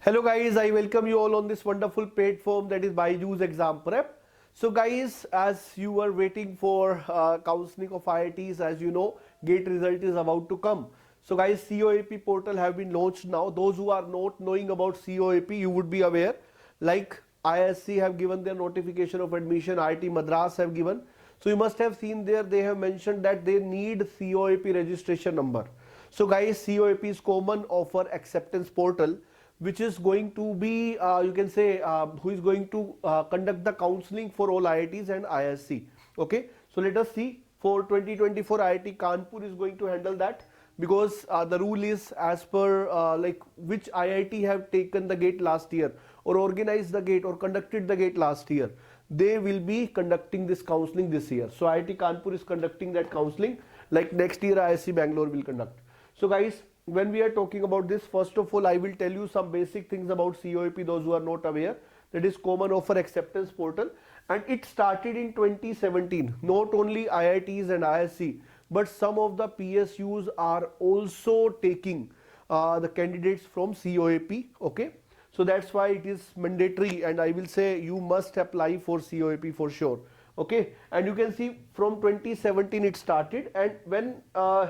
Hello guys, I welcome you all on this wonderful platform that is Byjus exam prep. So guys, as you were waiting for counseling of IITs, as you know, GATE result is about to come. So guys, COAP portal have been launched now. Those who are not knowing about COAP, you would be aware, like ISC have given their notification of admission, IIT Madras have given. So you must have seen there, they have mentioned that they need COAP registration number. So guys, COAP is Common Offer Acceptance Portal, which is going to be, you can say, who is going to conduct the counseling for all IITs and ISC. Okay, so let us see. For 2024, IIT Kanpur is going to handle that, because the rule is as per like which IIT have taken the GATE last year or organized the GATE or conducted the GATE last year, they will be conducting this counseling this year. So IIT Kanpur is conducting that counseling, like next year ISC Bangalore will conduct. So guys, when we are talking about this, first of all, I will tell you some basic things about COAP, those who are not aware. That is Common Offer Acceptance Portal, and it started in 2017. Not only IITs and ISC, but some of the PSUs are also taking the candidates from COAP. Okay, so that's why it is mandatory, and I will say you must apply for COAP for sure. Okay, and you can see from 2017 it started, and when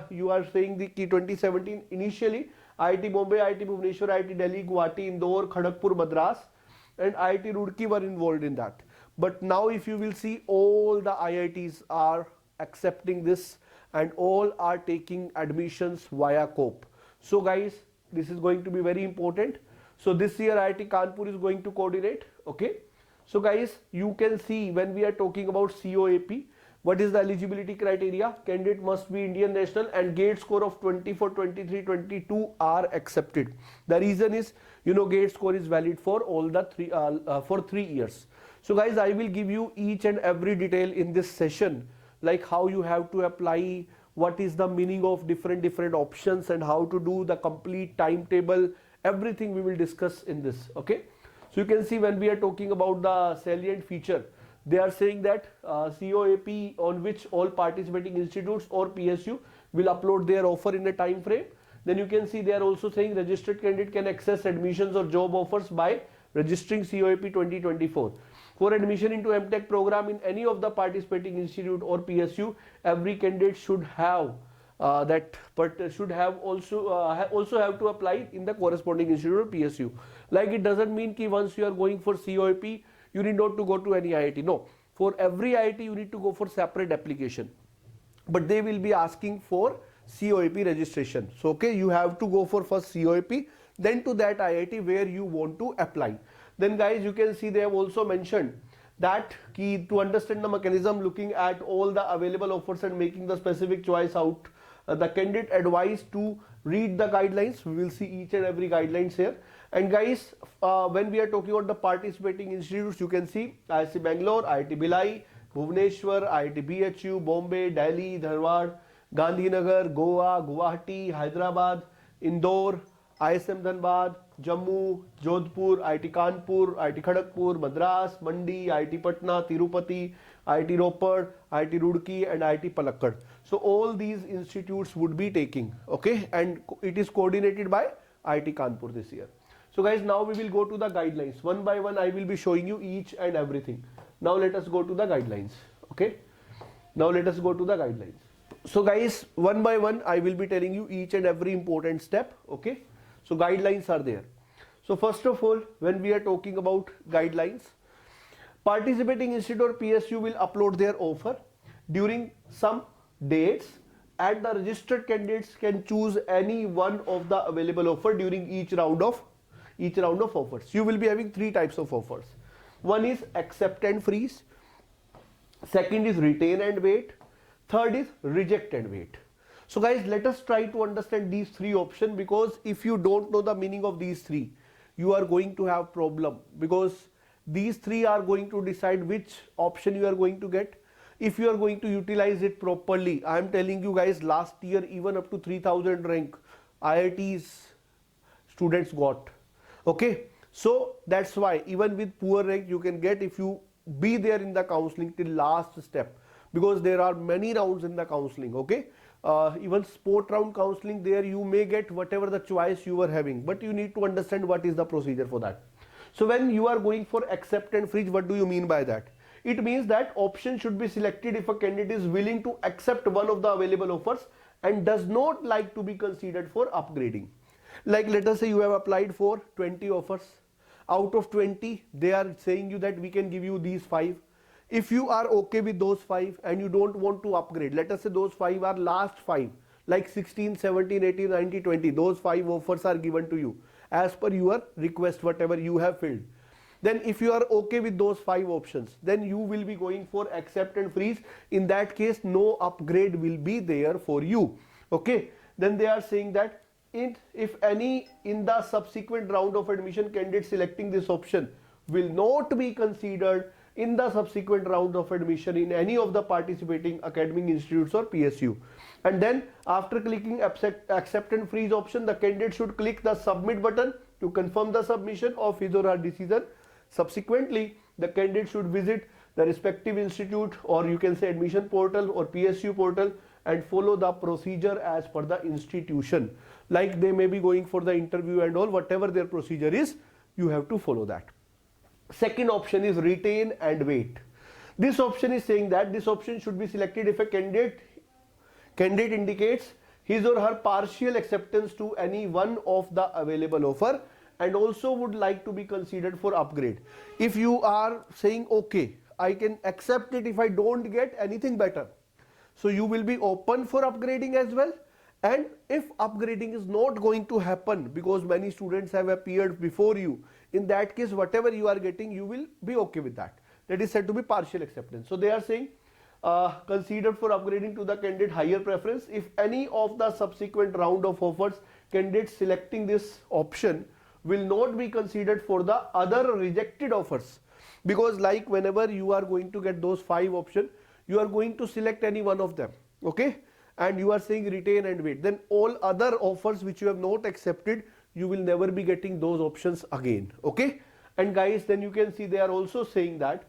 you are saying the key 2017, initially IIT Bombay, IIT Bhubaneswar, IIT Delhi, Guwahati, Indore, Kharagpur, Madras and IIT Roorkee were involved in that. But now if you will see, all the IITs are accepting this and all are taking admissions via COAP. So guys, this is going to be very important. So this year IIT Kanpur is going to coordinate. Okay, so guys, you can see when we are talking about COAP, what is the eligibility criteria? Candidate must be Indian national and GATE score of 24, 23, 22 are accepted. The reason is, you know, GATE score is valid for all the for 3 years. So guys, I will give you each and every detail in this session, like how you have to apply, what is the meaning of different options, and how to do the complete timetable. Everything we will discuss in this. Okay, so you can see when we are talking about the salient feature, they are saying that COAP on which all participating institutes or PSU will upload their offer in a time frame. Then you can see they are also saying registered candidate can access admissions or job offers by registering COAP 2024. For admission into MTech program in any of the participating institute or PSU, every candidate should have should have also have to apply in the corresponding institute or PSU. Like, it doesn't mean that once you are going for COAP, you need not to go to any IIT. No, for every IIT you need to go for separate application, but they will be asking for COAP registration. So okay, you have to go for first COAP, then to that IIT where you want to apply. Then guys, you can see they have also mentioned that key to understand the mechanism, looking at all the available offers and making the specific choice out, the candidate advised to read the guidelines. We will see each and every guidelines here. And guys, when we are talking about the participating institutes, you can see IIT Bangalore, IIT Bhilai, Bhubaneswar, IIT BHU, Bombay, Delhi, Dharwad, Gandhinagar, Goa, Guwahati, Hyderabad, Indore, ISM Dhanbad, Jammu, Jodhpur, IIT Kanpur, IIT Kharagpur, Madras, Mandi, IIT Patna, Tirupati, IIT Ropar, IIT Roorkee and IIT Palakkad. So all these institutes would be taking, okay, and it is coordinated by IIT Kanpur this year. So guys, now we will go to the guidelines. One by one I will be showing you each and everything. Now let us go to the guidelines. Okay, now let us go to the guidelines. So guys, one by one I will be telling you each and every important step. Okay, so guidelines are there. So first of all, when we are talking about guidelines, participating institute or PSU will upload their offer during some dates, and the registered candidates can choose any one of the available offer during each round of offers. You will be having 3 types of offers. One is accept and freeze, second is retain and wait, third is reject and wait. So guys, let us try to understand these 3 options, because if you don't know the meaning of these 3, you are going to have problem, because these 3 are going to decide which option you are going to get. If you are going to utilize it properly, I am telling you guys, last year even up to 3000 rank IITs students got. Okay, so that's why even with poor rank you can get, if you be there in the counseling till last step, because there are many rounds in the counseling. Okay, even sport round counseling, there you may get whatever the choice you were having, but you need to understand what is the procedure for that. So when you are going for accept and freeze, what do you mean by that? It means that option should be selected if a candidate is willing to accept one of the available offers and does not like to be considered for upgrading. Like let us say you have applied for 20 offers. Out of 20, they are saying you that we can give you these 5. If you are okay with those 5 and you don't want to upgrade, let us say those 5 are last 5, like 16, 17, 18, 19, 20, those 5 offers are given to you as per your request, whatever you have filled. Then if you are okay with those 5 options, then you will be going for accept and freeze. In that case, no upgrade will be there for you. Okay. Then they are saying that if any in the subsequent round of admission, candidate selecting this option will not be considered in the subsequent round of admission in any of the participating academic institutes or PSU. And then after clicking accept and freeze option, the candidate should click the submit button to confirm the submission of his or her decision. Subsequently, the candidate should visit the respective institute, or you can say admission portal or PSU portal, and follow the procedure as per the institution. Like they may be going for the interview and all, whatever their procedure is, you have to follow that. Second option is retain and wait. This option is saying that this option should be selected if a candidate indicates his or her partial acceptance to any one of the available offer and also would like to be considered for upgrade. If you are saying, okay, I can accept it if I don't get anything better, so you will be open for upgrading as well. And if upgrading is not going to happen because many students have appeared before you, in that case, whatever you are getting, you will be okay with that. That is said to be partial acceptance. So they are saying considered for upgrading to the candidate higher preference if any of the subsequent round of offers, candidates selecting this option will not be considered for the other rejected offers. Because like whenever you are going to get those 5 options, you are going to select any one of them, okay, and you are saying retain and wait, then all other offers which you have not accepted, you will never be getting those options again, okay. And guys, then you can see they are also saying that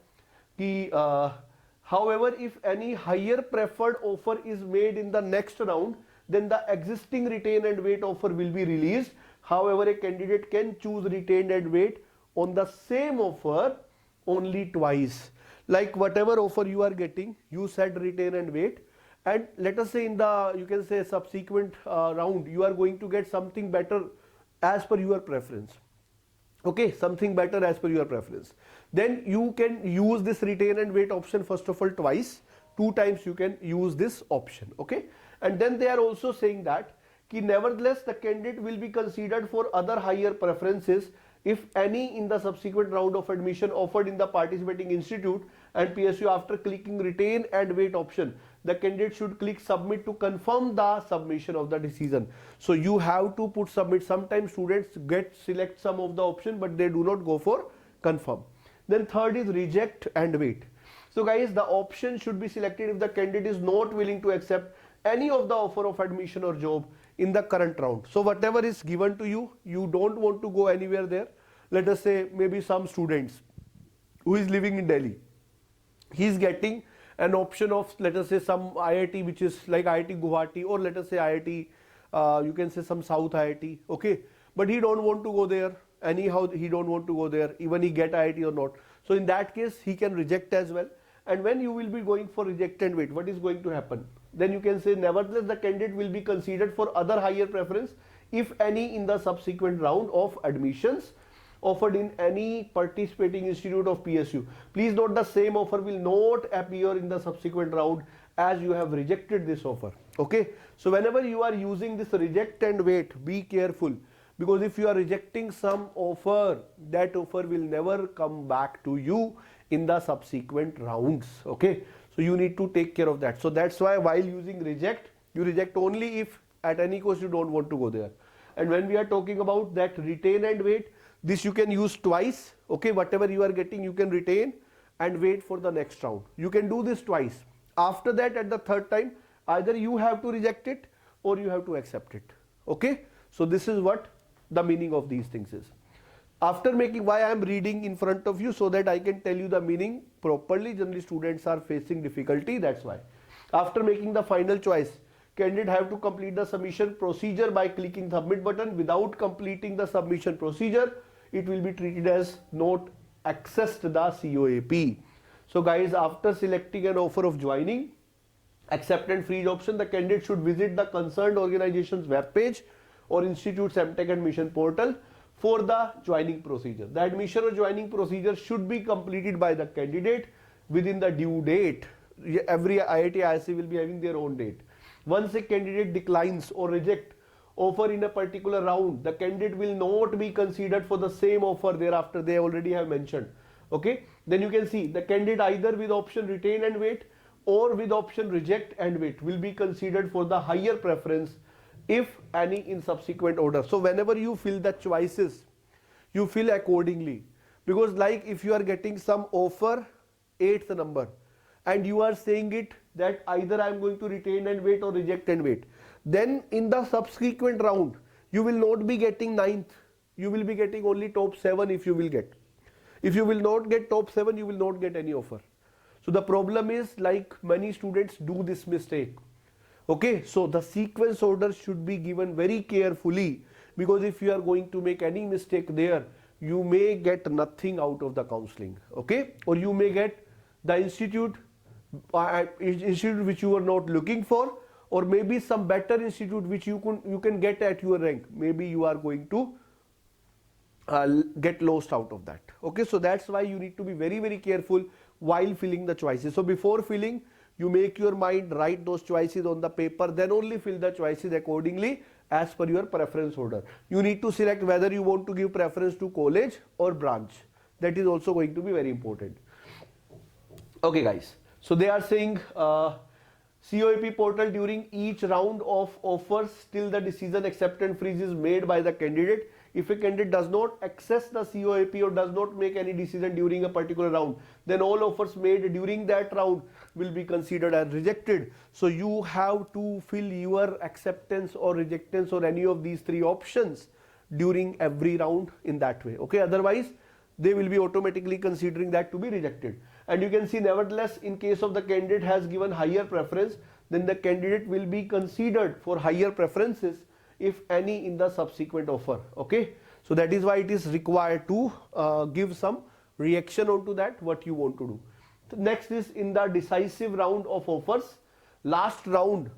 however, if any higher preferred offer is made in the next round, then the existing retain and wait offer will be released. However, a candidate can choose retain and wait on the same offer only twice. Like whatever offer you are getting, you said retain and wait, and let us say in the, you can say subsequent round, you are going to get something better as per your preference, okay, something better as per your preference. Then you can use this retain and wait option first of all twice, 2 times you can use this option, okay. And then they are also saying that nevertheless the candidate will be considered for other higher preferences if any in the subsequent round of admission offered in the participating institute and PSU. After clicking retain and wait option, the candidate should click submit to confirm the submission of the decision. So you have to put submit. Sometimes students select some of the option but they do not go for confirm. Then third is reject and wait. So guys, the option should be selected if the candidate is not willing to accept any of the offer of admission or job in the current round. So whatever is given to you, you don't want to go anywhere there. Let us say maybe some students who is living in Delhi, he is getting an option of, let us say, some IIT which is like IIT Guwahati, or let us say IIT, you can say some South IIT, okay, but he don't want to go there anyhow, he don't want to go there even he get IIT or not. So in that case he can reject as well. And when you will be going for reject and wait, what is going to happen? Then you can say nevertheless the candidate will be considered for other higher preference if any in the subsequent round of admissions offered in any participating institute of PSU. Please note, the same offer will not appear in the subsequent round as you have rejected this offer, okay. So whenever you are using this reject and wait, be careful, because if you are rejecting some offer, that offer will never come back to you in the subsequent rounds, okay. So you need to take care of that. So that's why while using reject, you reject only if at any cost you don't want to go there. And when we are talking about that retain and wait, this you can use twice, okay. Whatever you are getting, you can retain and wait for the next round. You can do this twice. After that, at the third time, either you have to reject it or you have to accept it, okay. So this is what the meaning of these things is. After making, why I am reading in front of you, so that I can tell you the meaning properly. Generally students are facing difficulty, that's why. After making the final choice, candidate have to complete the submission procedure by clicking submit button. Without completing the submission procedure, it will be treated as not accessed the COAP. So guys, after selecting an offer of joining, accept and freeze option, the candidate should visit the concerned organization's web page or institute's MTech admission portal for the joining procedure. The admission or joining procedure should be completed by the candidate within the due date. Every IIT IC will be having their own date. Once a candidate declines or reject offer in a particular round, the candidate will not be considered for the same offer thereafter. They already have mentioned. Okay, then you can see the candidate either with option retain and wait or with option reject and wait will be considered for the higher preference, if any, in subsequent order. So whenever you fill the choices, you fill accordingly, because like if you are getting some offer 8th number and you are saying it that either I am going to retain and wait or reject and wait, then in the subsequent round you will not be getting 9th, you will be getting only top 7 if you will get. If you will not get top 7, you will not get any offer. So the problem is, like, many students do this mistake. Okay, so the sequence order should be given very carefully, because if you are going to make any mistake there, you may get nothing out of the counseling. Okay, or you may get the institute which you are not looking for, or maybe some better institute which you can get at your rank. Maybe you are going to get lost out of that. Okay, so that's why you need to be very, very careful while filling the choices. So before filling, you make your mind, write those choices on the paper, then only fill the choices accordingly as per your preference order. You need to select whether you want to give preference to college or branch. That is also going to be very important. Okay guys, so they are saying COAP portal during each round of offers till the decision acceptance freeze is made by the candidate. If a candidate does not access the COAP or does not make any decision during a particular round, then all offers made during that round will be considered as rejected. So you have to fill your acceptance or rejectance or any of these 3 options during every round in that way. Okay, otherwise they will be automatically considering that to be rejected. And you can see, nevertheless, in case of the candidate has given higher preference, then the candidate will be considered for higher preferences, if any, in the subsequent offer. Okay, so that is why it is required to give some reaction onto that, what you want to do. The next is in the decisive round of offers, last round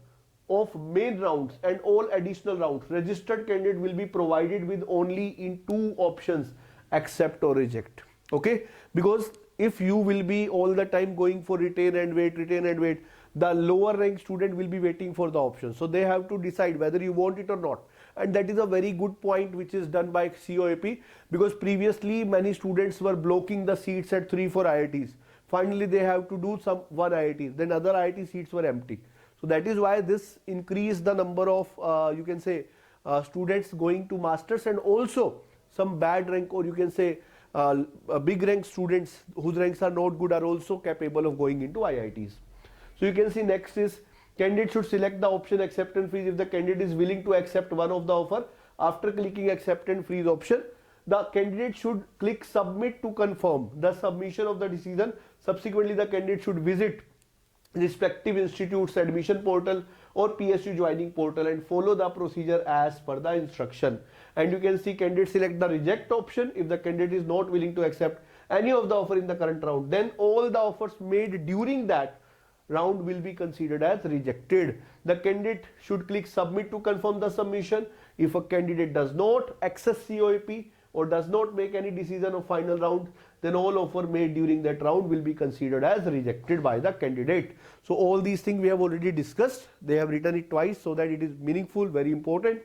of main rounds and all additional rounds, registered candidate will be provided with only in 2 options, accept or reject. Okay, because if you will be all the time going for retain and wait, the lower rank student will be waiting for the option. So they have to decide whether you want it or not. And that is a very good point which is done by COAP, because previously many students were blocking the seats at 3-4 IITs. Finally they have to do some 1 IIT, then other IIT seats were empty. So that is why this increased the number of you can say students going to masters, and also some bad rank, or you can say big rank students whose ranks are not good are also capable of going into IITs. So you can see next is candidate should select the option accept and freeze if the candidate is willing to accept one of the offer. After clicking accept and freeze option, the candidate should click submit to confirm the submission of the decision. Subsequently, the candidate should visit respective institute's admission portal or PSU joining portal and follow the procedure as per the instruction. And you can see candidate select the reject option if the candidate is not willing to accept any of the offer in the current round. Then all the offers made during that round will be considered as rejected. The candidate should click submit to confirm the submission. If a candidate does not access COAP or does not make any decision of final round, then all offer made during that round will be considered as rejected by the candidate. So all these things we have already discussed. They have written it twice so that it is meaningful, very important.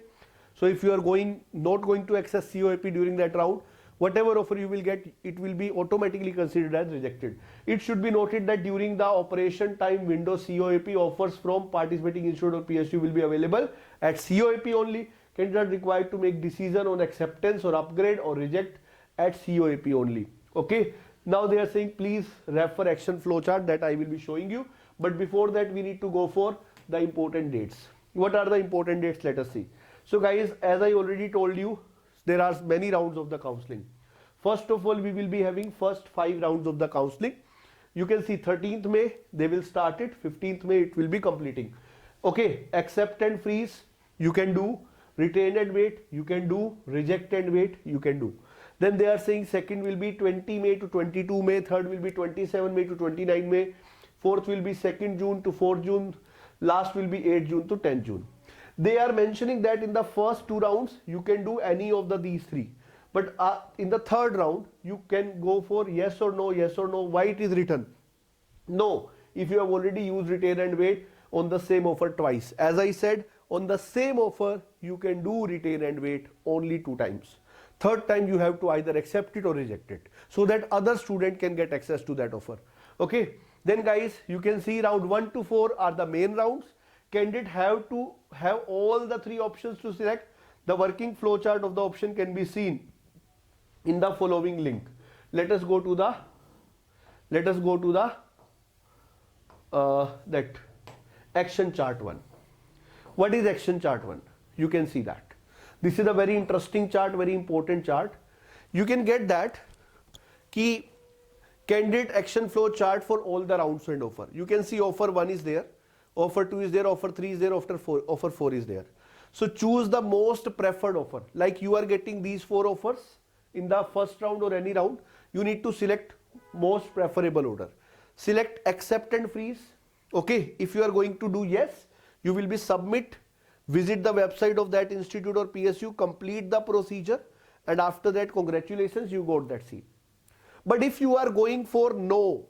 So if you are not going to access COAP during that round, whatever offer you will get, it will be automatically considered as rejected. It should be noted that during the operation time window, COAP offers from participating institute or PSU will be available at COAP only. Candidates are required to make decision on acceptance or upgrade or reject at COAP only. Okay. Now they are saying please refer action flowchart that I will be showing you. But before that, we need to go for the important dates. What are the important dates? Let us see. So guys, as I already told you, there are many rounds of the counseling. First of all, we will be having first 5 rounds of the counseling. You can see 13th May they will start it, 15th May it will be completing. Okay, accept and freeze, you can do. Retain and wait, you can do. Reject and wait, you can do. Then they are saying second will be 20 May to 22 May, third will be 27 May to 29 May, fourth will be 2nd June to 4th June, last will be 8th June to 10th June. They are mentioning that in the first two rounds, you can do any of these three. But in the third round, you can go for yes or no, yes or no. Why it is written? No, if you have already used retain and wait on the same offer twice. As I said, on the same offer, you can do retain and wait only 2 times. Third time, you have to either accept it or reject it, so that other student can get access to that offer. Okay. Then guys, you can see round 1 to 4 are the main rounds. Candidate have to have all the 3 options to select. The working flowchart of the option can be seen in the following link. Let us go to the that action chart 1. What is action chart 1? You can see that. This is a very interesting chart, very important chart. You can get that key candidate action flow chart for all the rounds and offer. You can see offer 1 is there, offer 2 is there, offer 3 is there, offer 4 is there. So choose the most preferred offer. Like you are getting these 4 offers in the first round or any round, you need to select most preferable order. Select accept and freeze. Okay, if you are going to do yes, you will be submit, visit the website of that institute or PSU, complete the procedure, and after that, congratulations, you got that seat. But if you are going for no,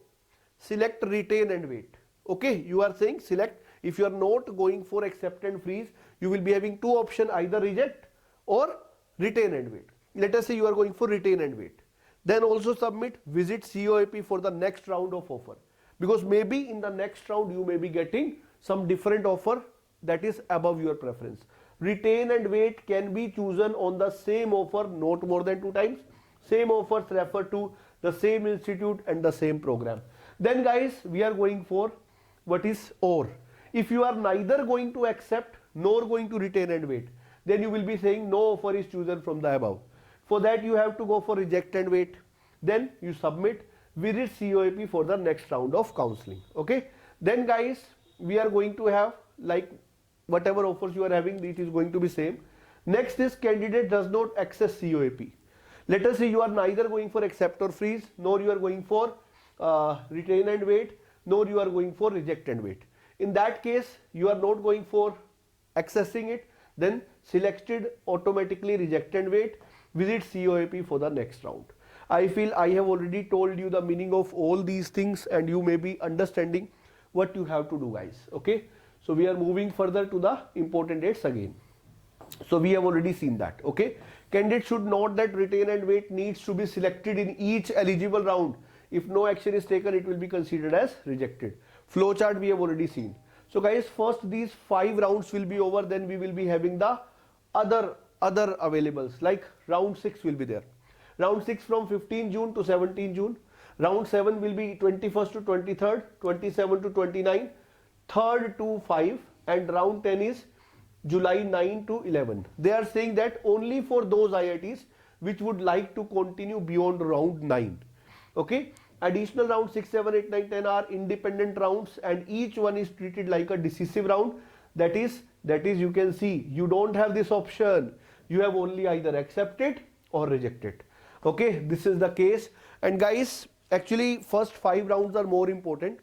select retain and wait. Okay, you are saying select. If you are not going for accept and freeze, you will be having 2 options, either reject or retain and wait. Let us say you are going for retain and wait. Then also submit, visit COAP for the next round of offer. Because maybe in the next round you may be getting some different offer that is above your preference. Retain and wait can be chosen on the same offer, not more than 2 times. Same offers refer to the same institute and the same program. Then guys, we are going for what is or. If you are neither going to accept nor going to retain and wait, then you will be saying no offer is chosen from the above. For that you have to go for reject and wait. Then you submit, visit COAP for the next round of counseling. Okay. Then guys, we are going to have like whatever offers you are having, it is going to be same. Next is candidate does not access COAP. Let us say you are neither going for accept or freeze, nor you are going for retain and wait, nor you are going for reject and wait. In that case, you are not going for accessing it, then selected automatically reject and wait, visit COAP for the next round. I feel I have already told you the meaning of all these things and you may be understanding what you have to do, guys. Okay. So we are moving further to the important dates again. So we have already seen that. Okay. Candidate should note that retain and wait needs to be selected in each eligible round. If no action is taken, it will be considered as rejected. Flowchart we have already seen. So guys, first these 5 rounds will be over, then we will be having the other availables, like round 6 will be there. Round 6 from 15 June to 17 June. Round 7 will be 21st to 23rd, 27 to 29, 3rd to 5, and round 10 is July 9 to 11. They are saying that only for those IITs which would like to continue beyond round 9. Okay. Additional round 6, 7, 8, 9, 10 are independent rounds and each one is treated like a decisive round. That is you can see you don't have this option. You have only either accepted or rejected. Okay, this is the case. And guys, actually first 5 rounds are more important.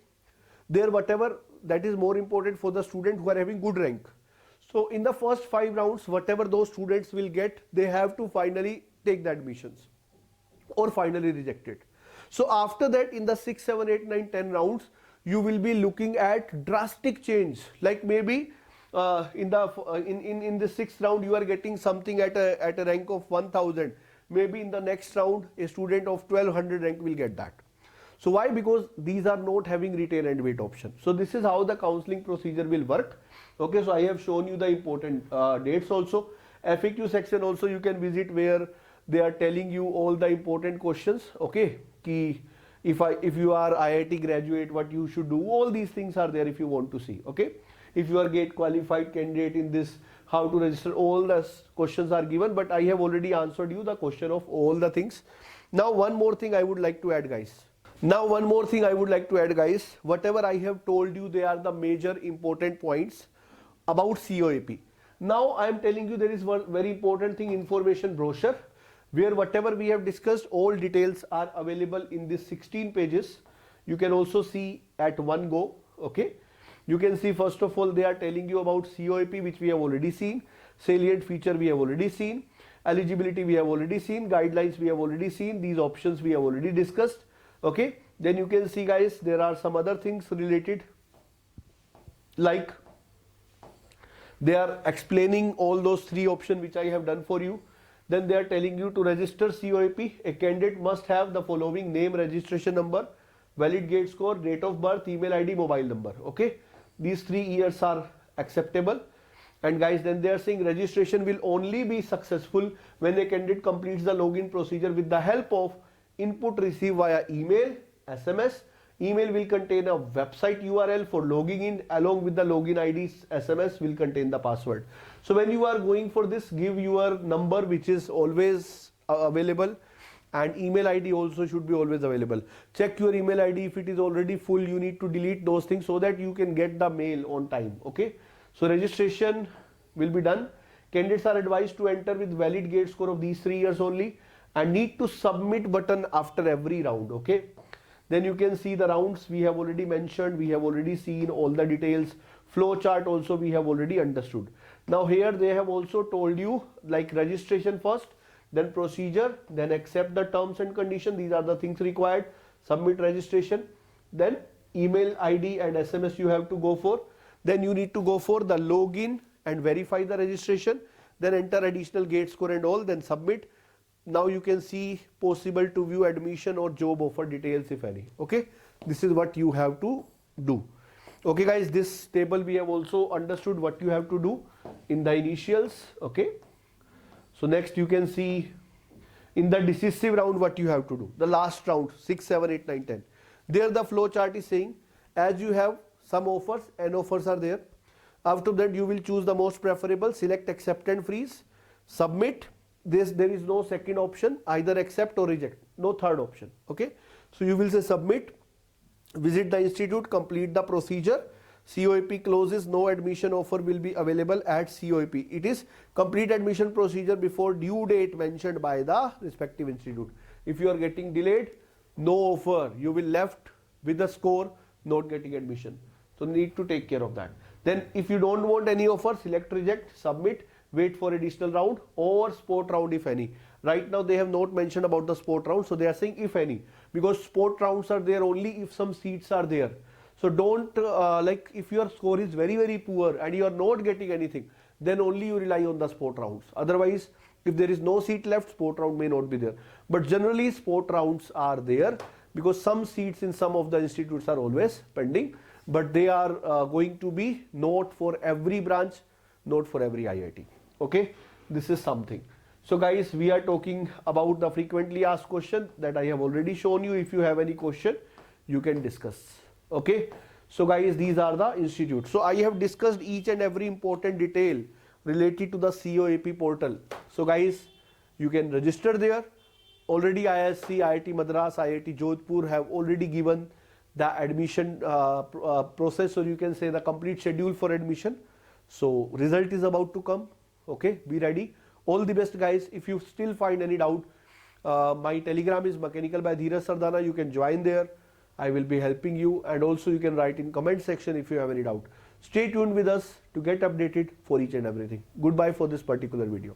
There whatever that is more important for the student who are having good rank. So in the first 5 rounds, whatever those students will get, they have to finally take the admissions or finally reject it. So after that, in the 6, 7, 8, 9, 10 rounds, you will be looking at drastic change. Like maybe in the 6th round, you are getting something at a rank of 1000. Maybe in the next round, a student of 1200 rank will get that. So why? Because these are not having retain and wait option. So this is how the counseling procedure will work. Okay, so I have shown you the important dates also. FAQ section also you can visit where they are telling you all the important questions. Okay, if you are IIT graduate, what you should do, all these things are there if you want to see. Okay, if you are GATE qualified candidate in this, how to register, all the questions are given, but I have already answered you the question of all the things. Now one more thing I would like to add, guys. Whatever I have told you, they are the major important points. about COAP. Now I am telling you there is one very important thing, information brochure, where whatever we have discussed, all details are available in this 16 pages. You can also see at one go. Okay, you can see first of all they are telling you about COAP, which we have already seen, salient feature we have already seen, eligibility we have already seen, guidelines we have already seen, these options we have already discussed. Okay, then you can see guys, there are some other things related, like they are explaining all those three options which I have done for you. Then they are telling you to register COAP, a candidate must have the following: name, registration number, valid gate score, date of birth, email ID, mobile number. Okay, these 3 years are acceptable. And guys, then they are saying registration will only be successful when a candidate completes the login procedure with the help of input received via email, SMS. Email will contain a website URL for logging in, along with the login ID. SMS will contain the password. So when you are going for this, give your number, which is always available, and email ID also should be always available. Check your email ID. If it is already full, you need to delete those things so that you can get the mail on time. Okay, so registration will be done. Candidates are advised to enter with valid gate score of these 3 years only, and need to submit button after every round. Okay, then you can see the rounds we have already mentioned, we have already seen all the details. Flow chart also we have already understood. Now here they have also told you, like, registration first, then procedure, then accept the terms and conditions. These are the things required. Submit registration, then email ID and SMS you have to go for. Then you need to go for the login and verify the registration, then enter additional gate score and all, then submit. Now you can see possible to view admission or job offer details, if any. Okay, this is what you have to do. Okay guys, this table we have also understood what you have to do in the initials. Okay, so next you can see in the decisive round what you have to do, the last round, 6, 7, 8, 9, 10. There the flow chart is saying, as you have some offers, n offers are there. After that you will choose the most preferable, select accept and freeze, submit. There is no second option, either accept or reject, no third option. Okay, so you will say submit, visit the institute, complete the procedure. COAP closes, no admission offer will be available at COAP. It is complete admission procedure before due date mentioned by the respective institute. If you are getting delayed, no offer, you will left with the score not getting admission. So need to take care of that. Then if you don't want any offer, select reject, submit, wait for additional round or sport round, if any. Right now they have not mentioned about the sport round, so they are saying if any, because sport rounds are there only if some seats are there. So don't like, if your score is very poor and you are not getting anything, then only you rely on the sport rounds. Otherwise, if there is no seat left, sport round may not be there. But generally sport rounds are there because some seats in some of the institutes are always pending, but they are going to be not for every branch, not for every IIT. Okay, this is something. So guys, we are talking about the frequently asked question that I have already shown you. If you have any question, you can discuss. Okay, so guys, these are the institutes. So I have discussed each and every important detail related to the COAP portal. So guys, you can register there. Already IISc, IIT Madras, IIT Jodhpur have already given the admission process, or you can say the complete schedule for admission. So result is about to come. Okay, be ready. All the best guys. If you still find any doubt, my telegram is Mechanical by Dheeraj Sardana. You can join there. I will be helping you, and also you can write in comment section if you have any doubt. Stay tuned with us to get updated for each and everything. Goodbye for this particular video.